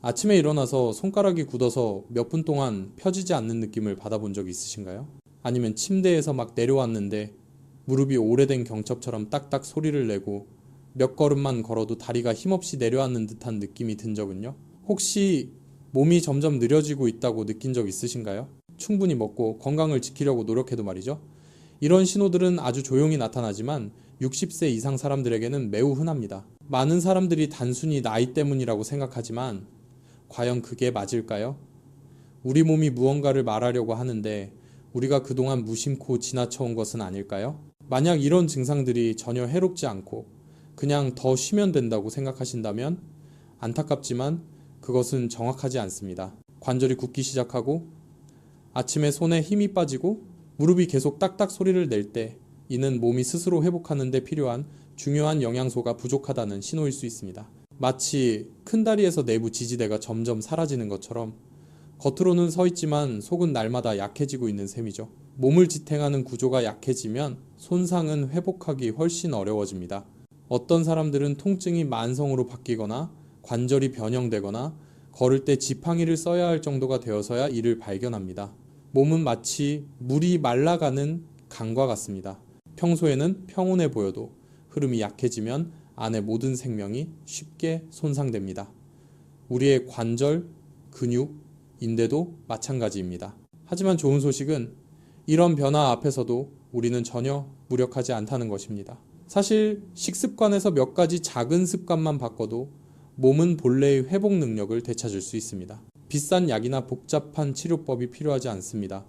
아침에 일어나서 손가락이 굳어서 몇 분 동안 펴지지 않는 느낌을 받아본 적 있으신가요? 아니면 침대에서 막 내려왔는데 무릎이 오래된 경첩처럼 딱딱 소리를 내고 몇 걸음만 걸어도 다리가 힘없이 내려앉는 듯한 느낌이 든 적은요? 혹시 몸이 점점 느려지고 있다고 느낀 적 있으신가요? 충분히 먹고 건강을 지키려고 노력해도 말이죠. 이런 신호들은 아주 조용히 나타나지만 60세 이상 사람들에게는 매우 흔합니다. 많은 사람들이 단순히 나이 때문이라고 생각하지만 과연 그게 맞을까요? 우리 몸이 무언가를 말하려고 하는데 우리가 그동안 무심코 지나쳐온 것은 아닐까요? 만약 이런 증상들이 전혀 해롭지 않고 그냥 더 쉬면 된다고 생각하신다면 안타깝지만 그것은 정확하지 않습니다. 관절이 굳기 시작하고 아침에 손에 힘이 빠지고 무릎이 계속 딱딱 소리를 낼 때 이는 몸이 스스로 회복하는 데 필요한 중요한 영양소가 부족하다는 신호일 수 있습니다. 마치 큰 다리에서 내부 지지대가 점점 사라지는 것처럼 겉으로는 서 있지만 속은 날마다 약해지고 있는 셈이죠. 몸을 지탱하는 구조가 약해지면 손상은 회복하기 훨씬 어려워집니다. 어떤 사람들은 통증이 만성으로 바뀌거나 관절이 변형되거나 걸을 때 지팡이를 써야 할 정도가 되어서야 이를 발견합니다. 몸은 마치 물이 말라가는 강과 같습니다. 평소에는 평온해 보여도 흐름이 약해지면 안의 모든 생명이 쉽게 손상됩니다. 우리의 관절, 근육, 인대도 마찬가지입니다. 하지만 좋은 소식은 이런 변화 앞에서도 우리는 전혀 무력하지 않다는 것입니다. 사실 식습관에서 몇 가지 작은 습관만 바꿔도 몸은 본래의 회복 능력을 되찾을 수 있습니다. 비싼 약이나 복잡한 치료법이 필요하지 않습니다.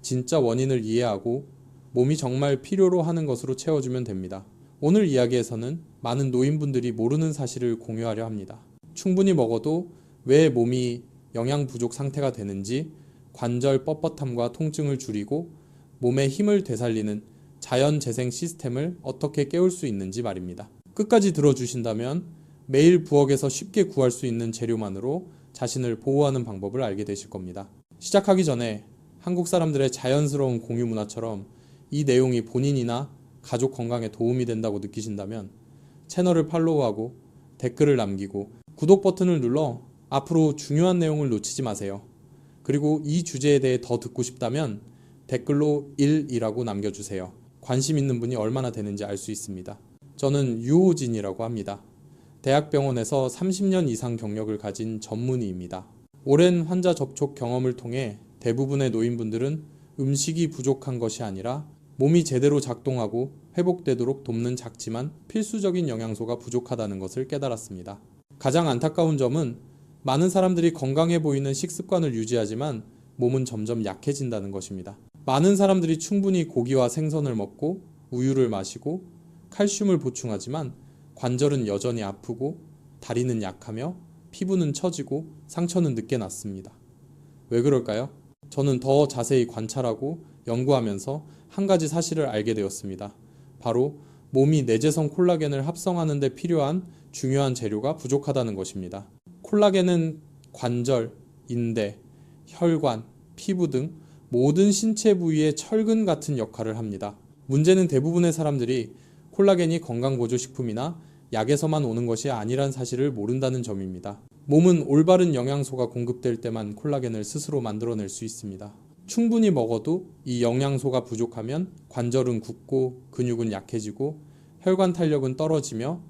진짜 원인을 이해하고 몸이 정말 필요로 하는 것으로 채워주면 됩니다. 오늘 이야기에서는 많은 노인분들이 모르는 사실을 공유하려 합니다. 충분히 먹어도 왜 몸이 영양 부족 상태가 되는지, 관절 뻣뻣함과 통증을 줄이고 몸의 힘을 되살리는 자연 재생 시스템을 어떻게 깨울 수 있는지 말입니다. 끝까지 들어주신다면 매일 부엌에서 쉽게 구할 수 있는 재료만으로 자신을 보호하는 방법을 알게 되실 겁니다. 시작하기 전에 한국 사람들의 자연스러운 공유 문화처럼 이 내용이 본인이나 가족 건강에 도움이 된다고 느끼신다면 채널을 팔로우하고 댓글을 남기고 구독 버튼을 눌러 앞으로 중요한 내용을 놓치지 마세요. 그리고 이 주제에 대해 더 듣고 싶다면 댓글로 1이라고 남겨주세요. 관심 있는 분이 얼마나 되는지 알 수 있습니다. 저는 유호진이라고 합니다. 대학병원에서 30년 이상 경력을 가진 전문의입니다. 오랜 환자 접촉 경험을 통해 대부분의 노인분들은 음식이 부족한 것이 아니라 몸이 제대로 작동하고 회복되도록 돕는 작지만 필수적인 영양소가 부족하다는 것을 깨달았습니다. 가장 안타까운 점은 많은 사람들이 건강해 보이는 식습관을 유지하지만 몸은 점점 약해진다는 것입니다. 많은 사람들이 충분히 고기와 생선을 먹고 우유를 마시고 칼슘을 보충하지만 관절은 여전히 아프고 다리는 약하며 피부는 처지고 상처는 늦게 났습니다. 왜 그럴까요? 저는 더 자세히 관찰하고 연구하면서 한 가지 사실을 알게 되었습니다. 바로 몸이 내재성 콜라겐을 합성하는 데 필요한 중요한 재료가 부족하다는 것입니다. 콜라겐은 관절, 인대, 혈관, 피부 등 모든 신체 부위의 철근 같은 역할을 합니다. 문제는 대부분의 사람들이 콜라겐이 건강보조식품이나 약에서만 오는 것이 아니란 사실을 모른다는 점입니다. 몸은 올바른 영양소가 공급될 때만 콜라겐을 스스로 만들어낼 수 있습니다. 충분히 먹어도 이 영양소가 부족하면 관절은 굳고 근육은 약해지고 혈관 탄력은 떨어지며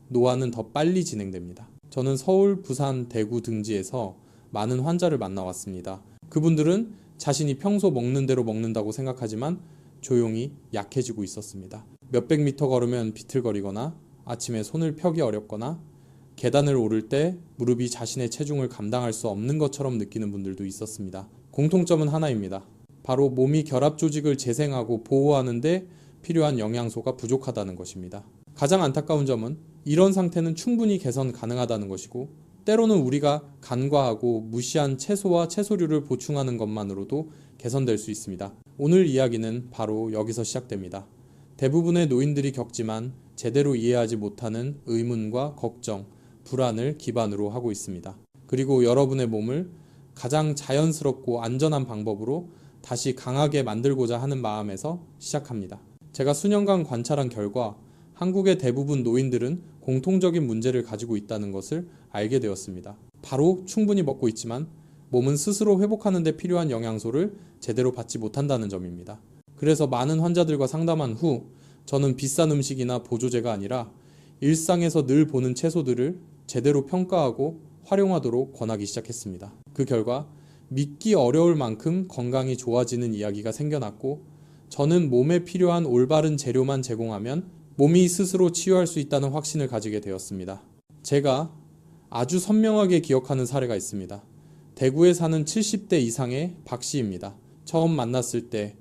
노화는 더 빨리 진행됩니다. 저는 서울, 부산, 대구 등지에서 많은 환자를 만나왔습니다. 그분들은 자신이 평소 먹는 대로 먹는다고 생각하지만 조용히 약해지고 있었습니다. 몇백 미터 걸으면 비틀거리거나 아침에 손을 펴기 어렵거나 계단을 오를 때 무릎이 자신의 체중을 감당할 수 없는 것처럼 느끼는 분들도 있었습니다. 공통점은 하나입니다. 바로 몸이 결합 조직을 재생하고 보호하는 데 필요한 영양소가 부족하다는 것입니다. 가장 안타까운 점은 이런 상태는 충분히 개선 가능하다는 것이고 때로는 우리가 간과하고 무시한 채소와 채소류를 보충하는 것만으로도 개선될 수 있습니다. 오늘 이야기는 바로 여기서 시작됩니다. 대부분의 노인들이 겪지만 제대로 이해하지 못하는 의문과 걱정, 불안을 기반으로 하고 있습니다. 그리고 여러분의 몸을 가장 자연스럽고 안전한 방법으로 다시 강하게 만들고자 하는 마음에서 시작합니다. 제가 수년간 관찰한 결과 한국의 대부분 노인들은 공통적인 문제를 가지고 있다는 것을 알게 되었습니다. 바로 충분히 먹고 있지만 몸은 스스로 회복하는 데 필요한 영양소를 제대로 받지 못한다는 점입니다. 그래서 많은 환자들과 상담한 후 저는 비싼 음식이나 보조제가 아니라 일상에서 늘 보는 채소들을 제대로 평가하고 활용하도록 권하기 시작했습니다. 그 결과 믿기 어려울 만큼 건강이 좋아지는 이야기가 생겨났고, 저는 몸에 필요한 올바른 재료만 제공하면 몸이 스스로 치유할 수 있다는 확신을 가지게 되었습니다. 제가 아주 선명하게 기억하는 사례가 있습니다. 대구에 사는 70대 이상의 박 씨입니다. 처음 만났을 때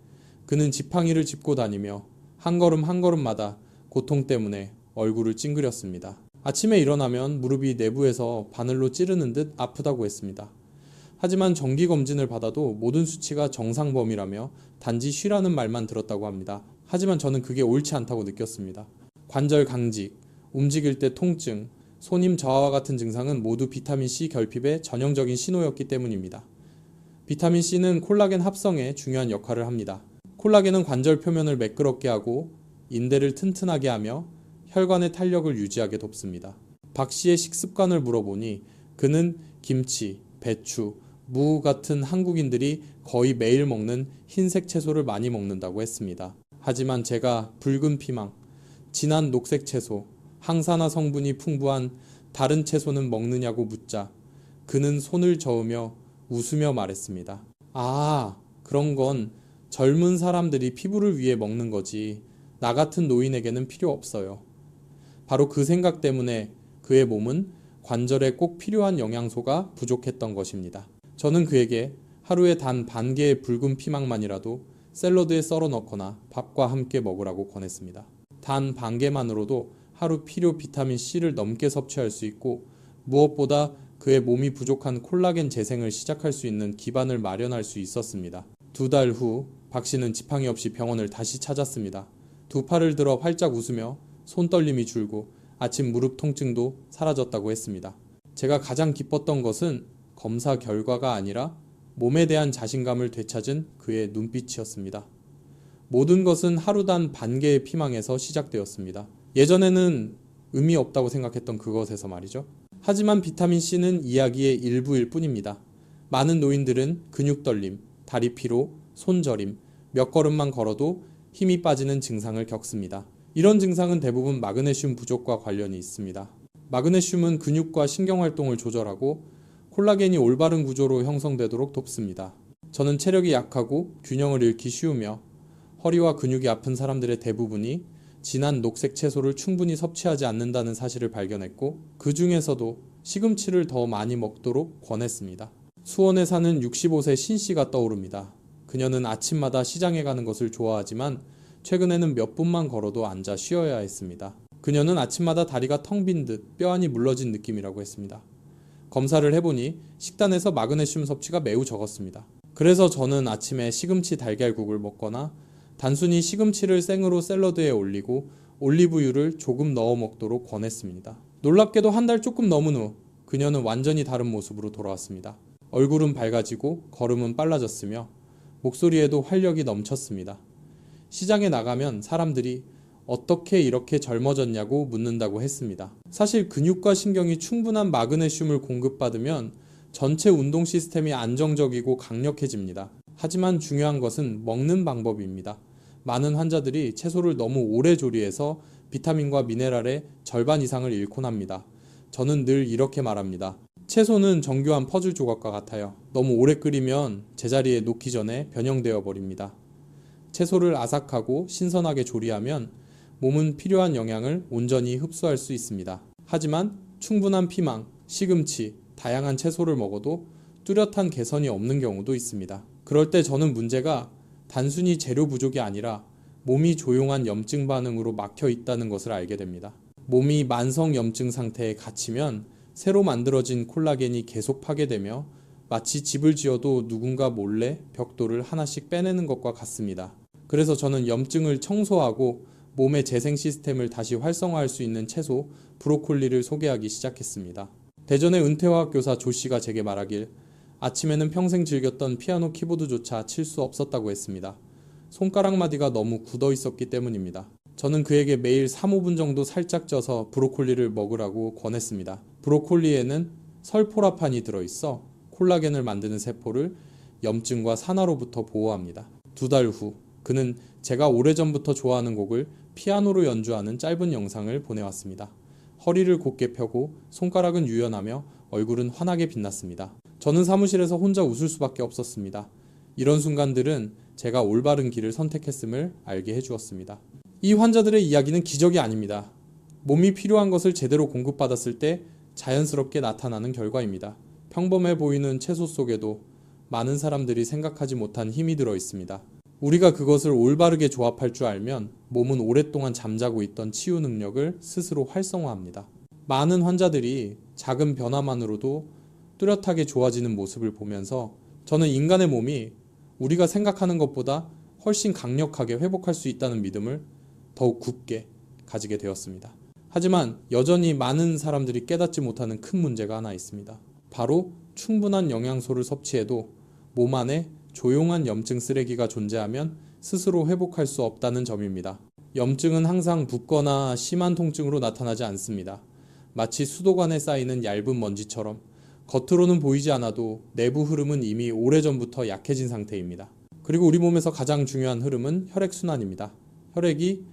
그는 지팡이를 짚고 다니며 한 걸음 한 걸음마다 고통 때문에 얼굴을 찡그렸습니다. 아침에 일어나면 무릎이 내부에서 바늘로 찌르는 듯 아프다고 했습니다. 하지만 정기검진을 받아도 모든 수치가 정상 범위라며 단지 쉬라는 말만 들었다고 합니다. 하지만 저는 그게 옳지 않다고 느꼈습니다. 관절 강직, 움직일 때 통증, 손힘 저하와 같은 증상은 모두 비타민C 결핍의 전형적인 신호였기 때문입니다. 비타민C는 콜라겐 합성에 중요한 역할을 합니다. 콜라겐은 관절 표면을 매끄럽게 하고 인대를 튼튼하게 하며 혈관의 탄력을 유지하게 돕습니다. 박 씨의 식습관을 물어보니 그는 김치, 배추, 무 같은 한국인들이 거의 매일 먹는 흰색 채소를 많이 먹는다고 했습니다. 하지만 제가 붉은 피망, 진한 녹색 채소, 항산화 성분이 풍부한 다른 채소는 먹느냐고 묻자 그는 손을 저으며 웃으며 말했습니다. 아, 그런 건 젊은 사람들이 피부를 위해 먹는 거지. 나 같은 노인에게는 필요 없어요. 바로 그 생각 때문에 그의 몸은 관절에 꼭 필요한 영양소가 부족했던 것입니다. 저는 그에게 하루에 단 반 개의 붉은 피망만이라도 샐러드에 썰어 넣거나 밥과 함께 먹으라고 권했습니다. 단 반 개만으로도 하루 필요 비타민 C를 넘게 섭취할 수 있고, 무엇보다 그의 몸이 부족한 콜라겐 재생을 시작할 수 있는 기반을 마련할 수 있었습니다. 2달 후 박 씨는 지팡이 없이 병원을 다시 찾았습니다. 두 팔을 들어 활짝 웃으며 손떨림이 줄고 아침 무릎 통증도 사라졌다고 했습니다. 제가 가장 기뻤던 것은 검사 결과가 아니라 몸에 대한 자신감을 되찾은 그의 눈빛이었습니다. 모든 것은 하루 단 반 개의 피망에서 시작되었습니다. 예전에는 의미 없다고 생각했던 그것에서 말이죠. 하지만 비타민C는 이야기의 일부일 뿐입니다. 많은 노인들은 근육 떨림, 다리 피로, 손 저림, 몇 걸음만 걸어도 힘이 빠지는 증상을 겪습니다. 이런 증상은 대부분 마그네슘 부족과 관련이 있습니다. 마그네슘은 근육과 신경활동을 조절하고 콜라겐이 올바른 구조로 형성되도록 돕습니다. 저는 체력이 약하고 균형을 잃기 쉬우며 허리와 근육이 아픈 사람들의 대부분이 진한 녹색 채소를 충분히 섭취하지 않는다는 사실을 발견했고, 그 중에서도 시금치를 더 많이 먹도록 권했습니다. 수원에 사는 65세 신씨가 떠오릅니다. 그녀는 아침마다 시장에 가는 것을 좋아하지만 최근에는 몇 분만 걸어도 앉아 쉬어야 했습니다. 그녀는 아침마다 다리가 텅 빈 듯 뼈안이 물러진 느낌이라고 했습니다. 검사를 해보니 식단에서 마그네슘 섭취가 매우 적었습니다. 그래서 저는 아침에 시금치 달걀국을 먹거나 단순히 시금치를 생으로 샐러드에 올리고 올리브유를 조금 넣어 먹도록 권했습니다. 놀랍게도 한 달 조금 넘은 후 그녀는 완전히 다른 모습으로 돌아왔습니다. 얼굴은 밝아지고 걸음은 빨라졌으며 목소리에도 활력이 넘쳤습니다. 시장에 나가면 사람들이 어떻게 이렇게 젊어졌냐고 묻는다고 했습니다. 사실 근육과 신경이 충분한 마그네슘을 공급받으면 전체 운동 시스템이 안정적이고 강력해집니다. 하지만 중요한 것은 먹는 방법입니다. 많은 환자들이 채소를 너무 오래 조리해서 비타민과 미네랄의 절반 이상을 잃곤 합니다. 저는 늘 이렇게 말합니다. 채소는 정교한 퍼즐 조각과 같아요. 너무 오래 끓이면 제자리에 놓기 전에 변형되어 버립니다. 채소를 아삭하고 신선하게 조리하면 몸은 필요한 영양을 온전히 흡수할 수 있습니다. 하지만 충분한 피망, 시금치, 다양한 채소를 먹어도 뚜렷한 개선이 없는 경우도 있습니다. 그럴 때 저는 문제가 단순히 재료 부족이 아니라 몸이 조용한 염증 반응으로 막혀 있다는 것을 알게 됩니다. 몸이 만성 염증 상태에 갇히면 새로 만들어진 콜라겐이 계속 파괴되며 마치 집을 지어도 누군가 몰래 벽돌을 하나씩 빼내는 것과 같습니다. 그래서 저는 염증을 청소하고 몸의 재생 시스템을 다시 활성화할 수 있는 채소 브로콜리를 소개하기 시작했습니다. 대전의 은퇴화학 교사 조 씨가 제게 말하길 아침에는 평생 즐겼던 피아노 키보드조차 칠 수 없었다고 했습니다. 손가락 마디가 너무 굳어 있었기 때문입니다. 저는 그에게 매일 3, 5분 정도 살짝 쪄서 브로콜리를 먹으라고 권했습니다. 브로콜리에는 설포라판이 들어있어 콜라겐을 만드는 세포를 염증과 산화로부터 보호합니다. 2달 후, 그는 제가 오래전부터 좋아하는 곡을 피아노로 연주하는 짧은 영상을 보내왔습니다. 허리를 곧게 펴고 손가락은 유연하며 얼굴은 환하게 빛났습니다. 저는 사무실에서 혼자 웃을 수밖에 없었습니다. 이런 순간들은 제가 올바른 길을 선택했음을 알게 해주었습니다. 이 환자들의 이야기는 기적이 아닙니다. 몸이 필요한 것을 제대로 공급받았을 때 자연스럽게 나타나는 결과입니다. 평범해 보이는 채소 속에도 많은 사람들이 생각하지 못한 힘이 들어 있습니다. 우리가 그것을 올바르게 조합할 줄 알면 몸은 오랫동안 잠자고 있던 치유 능력을 스스로 활성화합니다. 많은 환자들이 작은 변화만으로도 뚜렷하게 좋아지는 모습을 보면서 저는 인간의 몸이 우리가 생각하는 것보다 훨씬 강력하게 회복할 수 있다는 믿음을 더욱 굳게 가지게 되었습니다. 하지만 여전히 많은 사람들이 깨닫지 못하는 큰 문제가 하나 있습니다. 바로 충분한 영양소를 섭취해도 몸 안에 조용한 염증 쓰레기가 존재하면 스스로 회복할 수 없다는 점입니다. 염증은 항상 붓거나 심한 통증으로 나타나지 않습니다. 마치 수도관에 쌓이는 얇은 먼지처럼 겉으로는 보이지 않아도 내부 흐름은 이미 오래전부터 약해진 상태입니다. 그리고 우리 몸에서 가장 중요한 흐름은 혈액순환입니다. 혈액이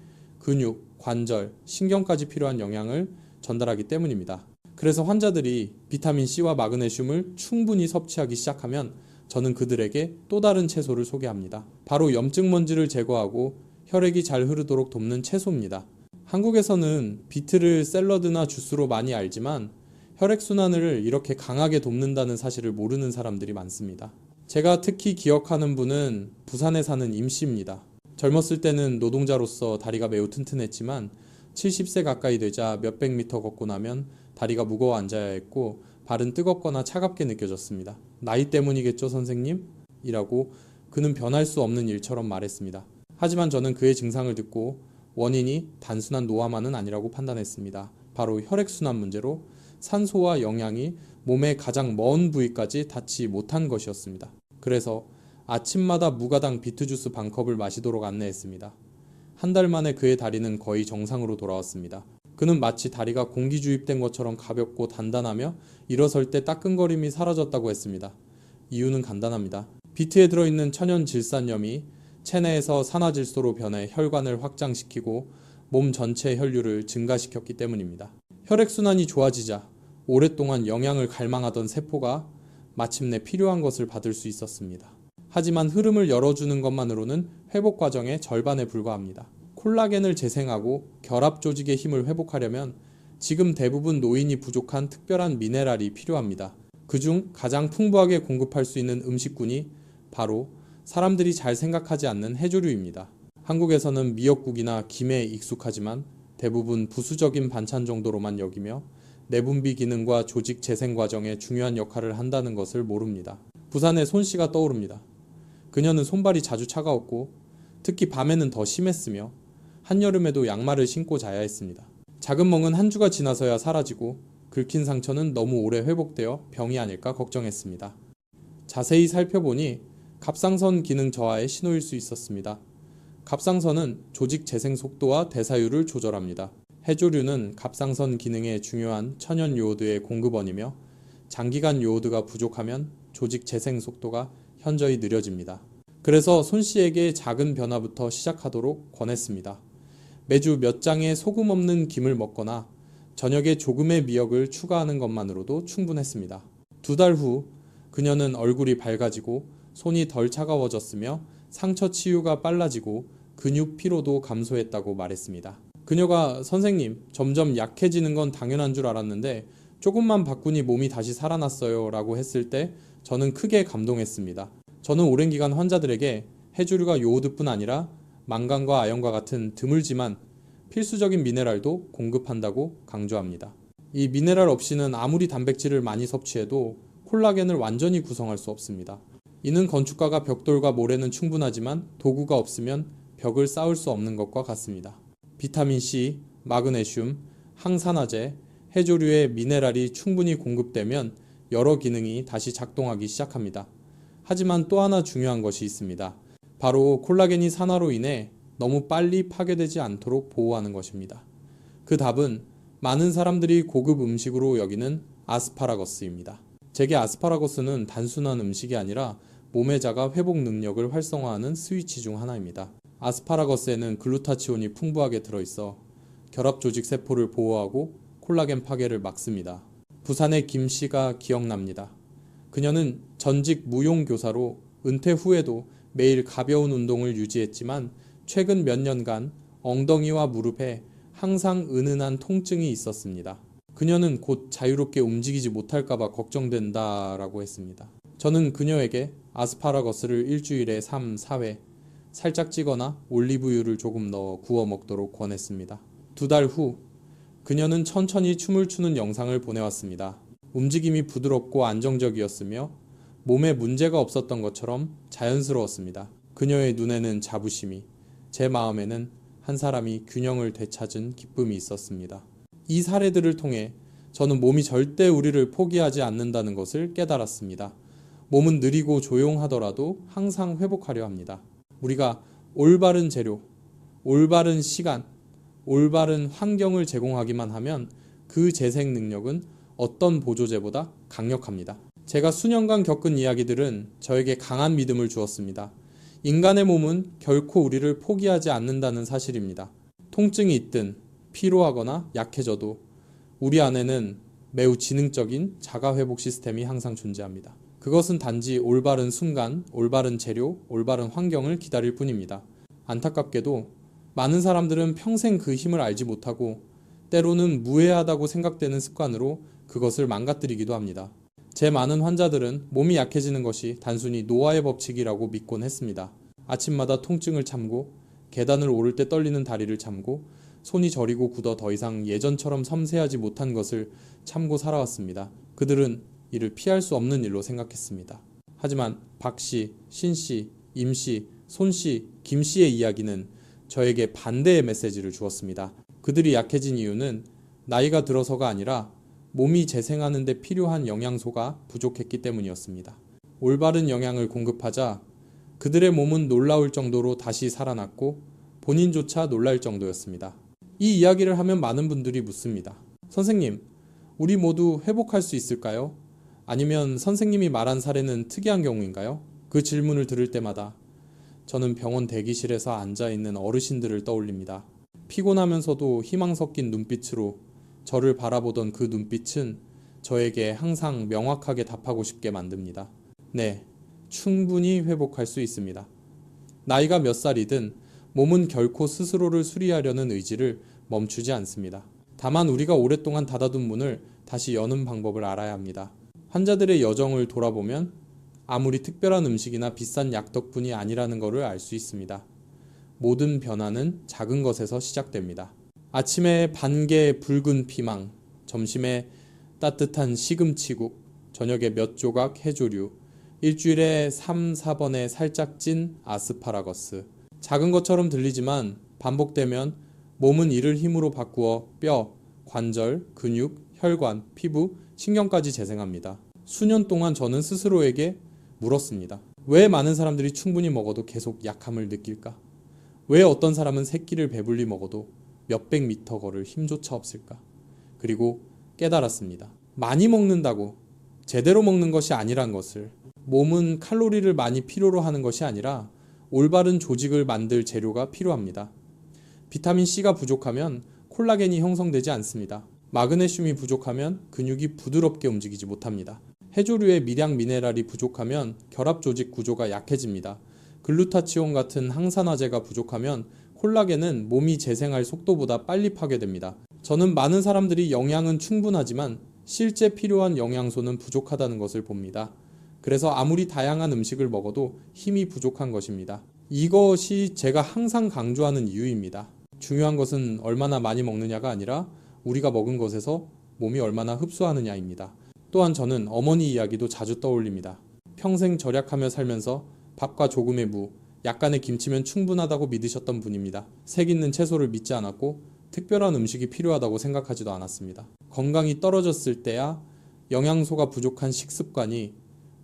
근육, 관절, 신경까지 필요한 영양을 전달하기 때문입니다. 그래서 환자들이 비타민C와 마그네슘을 충분히 섭취하기 시작하면 저는 그들에게 또 다른 채소를 소개합니다. 바로 염증 먼지를 제거하고 혈액이 잘 흐르도록 돕는 채소입니다. 한국에서는 비트를 샐러드나 주스로 많이 알지만 혈액순환을 이렇게 강하게 돕는다는 사실을 모르는 사람들이 많습니다. 제가 특히 기억하는 분은 부산에 사는 임씨입니다. 젊었을 때는 노동자로서 다리가 매우 튼튼했지만 70세 가까이 되자 몇백 미터 걷고 나면 다리가 무거워 앉아야 했고 발은 뜨겁거나 차갑게 느껴졌습니다. 나이 때문이겠죠, 선생님? 이라고 그는 변할 수 없는 일처럼 말했습니다. 하지만 저는 그의 증상을 듣고 원인이 단순한 노화만은 아니라고 판단했습니다. 바로 혈액순환 문제로 산소와 영양이 몸의 가장 먼 부위까지 닿지 못한 것이었습니다. 그래서 아침마다 무가당 비트주스 반컵을 마시도록 안내했습니다. 한 달 만에 그의 다리는 거의 정상으로 돌아왔습니다. 그는 마치 다리가 공기 주입된 것처럼 가볍고 단단하며 일어설 때 따끔거림이 사라졌다고 했습니다. 이유는 간단합니다. 비트에 들어있는 천연 질산염이 체내에서 산화질소로 변해 혈관을 확장시키고 몸 전체 혈류를 증가시켰기 때문입니다. 혈액순환이 좋아지자 오랫동안 영양을 갈망하던 세포가 마침내 필요한 것을 받을 수 있었습니다. 하지만 흐름을 열어주는 것만으로는 회복 과정의 절반에 불과합니다. 콜라겐을 재생하고 결합 조직의 힘을 회복하려면 지금 대부분 노인이 부족한 특별한 미네랄이 필요합니다. 그중 가장 풍부하게 공급할 수 있는 음식군이 바로 사람들이 잘 생각하지 않는 해조류입니다. 한국에서는 미역국이나 김에 익숙하지만 대부분 부수적인 반찬 정도로만 여기며 내분비 기능과 조직 재생 과정에 중요한 역할을 한다는 것을 모릅니다. 부산의 손씨가 떠오릅니다. 그녀는 손발이 자주 차가웠고 특히 밤에는 더 심했으며 한여름에도 양말을 신고 자야 했습니다. 작은 멍은 한 주가 지나서야 사라지고 긁힌 상처는 너무 오래 회복되어 병이 아닐까 걱정했습니다. 자세히 살펴보니 갑상선 기능 저하의 신호일 수 있었습니다. 갑상선은 조직 재생 속도와 대사율을 조절합니다. 해조류는 갑상선 기능에 중요한 천연 요오드의 공급원이며 장기간 요오드가 부족하면 조직 재생 속도가 현저히 느려집니다. 그래서 손 씨에게 작은 변화부터 시작하도록 권했습니다. 매주 몇 장의 소금 없는 김을 먹거나 저녁에 조금의 미역을 추가하는 것만으로도 충분했습니다. 2달 후 그녀는 얼굴이 밝아지고 손이 덜 차가워졌으며 상처 치유가 빨라지고 근육 피로도 감소했다고 말했습니다. 그녀가 선생님, 점점 약해지는 건 당연한 줄 알았는데 조금만 바꾸니 몸이 다시 살아났어요 라고 했을 때 저는 크게 감동했습니다. 저는 오랜 기간 환자들에게 해조류가 요오드뿐 아니라 망간과 아연과 같은 드물지만 필수적인 미네랄도 공급한다고 강조합니다. 이 미네랄 없이는 아무리 단백질을 많이 섭취해도 콜라겐을 완전히 구성할 수 없습니다. 이는 건축가가 벽돌과 모래는 충분하지만 도구가 없으면 벽을 쌓을 수 없는 것과 같습니다. 비타민C, 마그네슘, 항산화제, 해조류의 미네랄이 충분히 공급되면 여러 기능이 다시 작동하기 시작합니다. 하지만 또 하나 중요한 것이 있습니다. 바로 콜라겐이 산화로 인해 너무 빨리 파괴되지 않도록 보호하는 것입니다. 그 답은 많은 사람들이 고급 음식으로 여기는 아스파라거스입니다. 제게 아스파라거스는 단순한 음식이 아니라 몸의 자가 회복 능력을 활성화하는 스위치 중 하나입니다. 아스파라거스에는 글루타치온이 풍부하게 들어있어 결합 조직 세포를 보호하고 콜라겐 파괴를 막습니다. 부산의 김 씨가 기억납니다. 그녀는 전직 무용교사로 은퇴 후에도 매일 가벼운 운동을 유지했지만 최근 몇 년간 엉덩이와 무릎에 항상 은은한 통증이 있었습니다. 그녀는 곧 자유롭게 움직이지 못할까봐 걱정된다라고 했습니다. 저는 그녀에게 아스파라거스를 일주일에 3, 4회 살짝 찌거나 올리브유를 조금 넣어 구워 먹도록 권했습니다. 2달 후 그녀는 천천히 춤을 추는 영상을 보내왔습니다. 움직임이 부드럽고 안정적이었으며 몸에 문제가 없었던 것처럼 자연스러웠습니다. 그녀의 눈에는 자부심이, 제 마음에는 한 사람이 균형을 되찾은 기쁨이 있었습니다. 이 사례들을 통해 저는 몸이 절대 우리를 포기하지 않는다는 것을 깨달았습니다. 몸은 느리고 조용하더라도 항상 회복하려 합니다. 우리가 올바른 재료, 올바른 시간, 올바른 환경을 제공하기만 하면 그 재생 능력은 어떤 보조제보다 강력합니다. 제가 수년간 겪은 이야기들은 저에게 강한 믿음을 주었습니다. 인간의 몸은 결코 우리를 포기하지 않는다는 사실입니다. 통증이 있든 피로하거나 약해져도 우리 안에는 매우 지능적인 자가회복 시스템이 항상 존재합니다. 그것은 단지 올바른 순간, 올바른 재료, 올바른 환경을 기다릴 뿐입니다. 안타깝게도 많은 사람들은 평생 그 힘을 알지 못하고 때로는 무해하다고 생각되는 습관으로 그것을 망가뜨리기도 합니다. 제 많은 환자들은 몸이 약해지는 것이 단순히 노화의 법칙이라고 믿곤 했습니다. 아침마다 통증을 참고 계단을 오를 때 떨리는 다리를 참고 손이 저리고 굳어 더 이상 예전처럼 섬세하지 못한 것을 참고 살아왔습니다. 그들은 이를 피할 수 없는 일로 생각했습니다. 하지만 박씨, 신씨, 임씨, 손씨, 김씨의 이야기는 저에게 반대의 메시지를 주었습니다. 그들이 약해진 이유는 나이가 들어서가 아니라 몸이 재생하는 데 필요한 영양소가 부족했기 때문이었습니다. 올바른 영양을 공급하자 그들의 몸은 놀라울 정도로 다시 살아났고 본인조차 놀랄 정도였습니다. 이 이야기를 하면 많은 분들이 묻습니다. 선생님, 우리 모두 회복할 수 있을까요? 아니면 선생님이 말한 사례는 특이한 경우인가요? 그 질문을 들을 때마다 저는 병원 대기실에서 앉아있는 어르신들을 떠올립니다. 피곤하면서도 희망 섞인 눈빛으로 저를 바라보던 그 눈빛은 저에게 항상 명확하게 답하고 싶게 만듭니다. 네, 충분히 회복할 수 있습니다. 나이가 몇 살이든 몸은 결코 스스로를 수리하려는 의지를 멈추지 않습니다. 다만 우리가 오랫동안 닫아둔 문을 다시 여는 방법을 알아야 합니다. 환자들의 여정을 돌아보면 아무리 특별한 음식이나 비싼 약 덕분이 아니라는 것을 알 수 있습니다. 모든 변화는 작은 것에서 시작됩니다. 아침에 반개의 붉은 피망, 점심에 따뜻한 시금치국, 저녁에 몇 조각 해조류, 일주일에 3, 4번의 살짝 찐 아스파라거스. 작은 것처럼 들리지만 반복되면 몸은 이를 힘으로 바꾸어 뼈, 관절, 근육, 혈관, 피부, 신경까지 재생합니다. 수년 동안 저는 스스로에게 물었습니다. 왜 많은 사람들이 충분히 먹어도 계속 약함을 느낄까? 왜 어떤 사람은 3끼를 배불리 먹어도 몇백 미터 걸을 힘조차 없을까? 그리고 깨달았습니다. 많이 먹는다고 제대로 먹는 것이 아니란 것을. 몸은 칼로리를 많이 필요로 하는 것이 아니라 올바른 조직을 만들 재료가 필요합니다. 비타민 C가 부족하면 콜라겐이 형성되지 않습니다. 마그네슘이 부족하면 근육이 부드럽게 움직이지 못합니다. 해조류의 미량 미네랄이 부족하면 결합 조직 구조가 약해집니다. 글루타치온 같은 항산화제가 부족하면 콜라겐은 몸이 재생할 속도보다 빨리 파괴됩니다. 저는 많은 사람들이 영양은 충분하지만 실제 필요한 영양소는 부족하다는 것을 봅니다. 그래서 아무리 다양한 음식을 먹어도 힘이 부족한 것입니다. 이것이 제가 항상 강조하는 이유입니다. 중요한 것은 얼마나 많이 먹느냐가 아니라 우리가 먹은 것에서 몸이 얼마나 흡수하느냐입니다. 또한 저는 어머니 이야기도 자주 떠올립니다. 평생 절약하며 살면서 밥과 조금의 무, 약간의 김치면 충분하다고 믿으셨던 분입니다. 색 있는 채소를 믿지 않았고 특별한 음식이 필요하다고 생각하지도 않았습니다. 건강이 떨어졌을 때야 영양소가 부족한 식습관이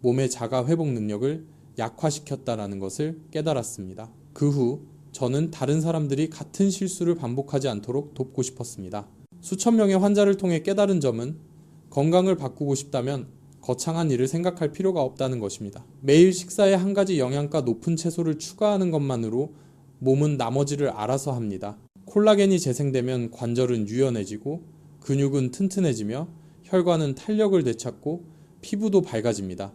몸의 자가 회복 능력을 약화시켰다라는 것을 깨달았습니다. 그 후 저는 다른 사람들이 같은 실수를 반복하지 않도록 돕고 싶었습니다. 수천 명의 환자를 통해 깨달은 점은 건강을 바꾸고 싶다면 거창한 일을 생각할 필요가 없다는 것입니다. 매일 식사에 한 가지 영양가 높은 채소를 추가하는 것만으로 몸은 나머지를 알아서 합니다. 콜라겐이 재생되면 관절은 유연해지고 근육은 튼튼해지며 혈관은 탄력을 되찾고 피부도 밝아집니다.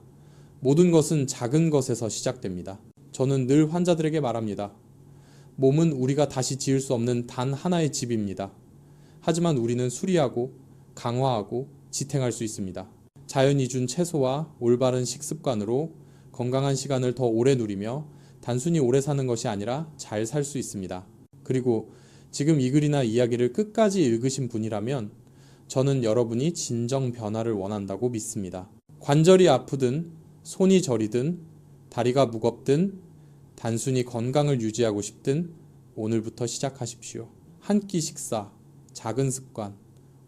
모든 것은 작은 것에서 시작됩니다. 저는 늘 환자들에게 말합니다. 몸은 우리가 다시 지을 수 없는 단 하나의 집입니다. 하지만 우리는 수리하고 강화하고 지탱할 수 있습니다. 자연이 준 채소와 올바른 식습관으로 건강한 시간을 더 오래 누리며 단순히 오래 사는 것이 아니라 잘 살 수 있습니다. 그리고 지금 이 글이나 이야기를 끝까지 읽으신 분이라면 저는 여러분이 진정 변화를 원한다고 믿습니다. 관절이 아프든 손이 저리든 다리가 무겁든 단순히 건강을 유지하고 싶든 오늘부터 시작하십시오. 한 끼 식사, 작은 습관,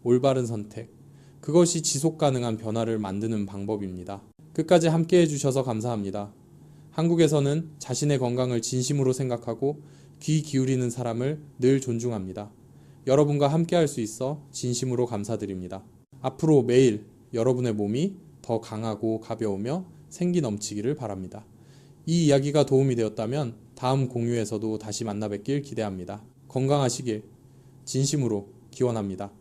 올바른 선택, 그것이 지속 가능한 변화를 만드는 방법입니다. 끝까지 함께 해주셔서 감사합니다. 한국에서는 자신의 건강을 진심으로 생각하고 귀 기울이는 사람을 늘 존중합니다. 여러분과 함께 할 수 있어 진심으로 감사드립니다. 앞으로 매일 여러분의 몸이 더 강하고 가벼우며 생기 넘치기를 바랍니다. 이 이야기가 도움이 되었다면 다음 공유에서도 다시 만나 뵙길 기대합니다. 건강하시길 진심으로 기원합니다.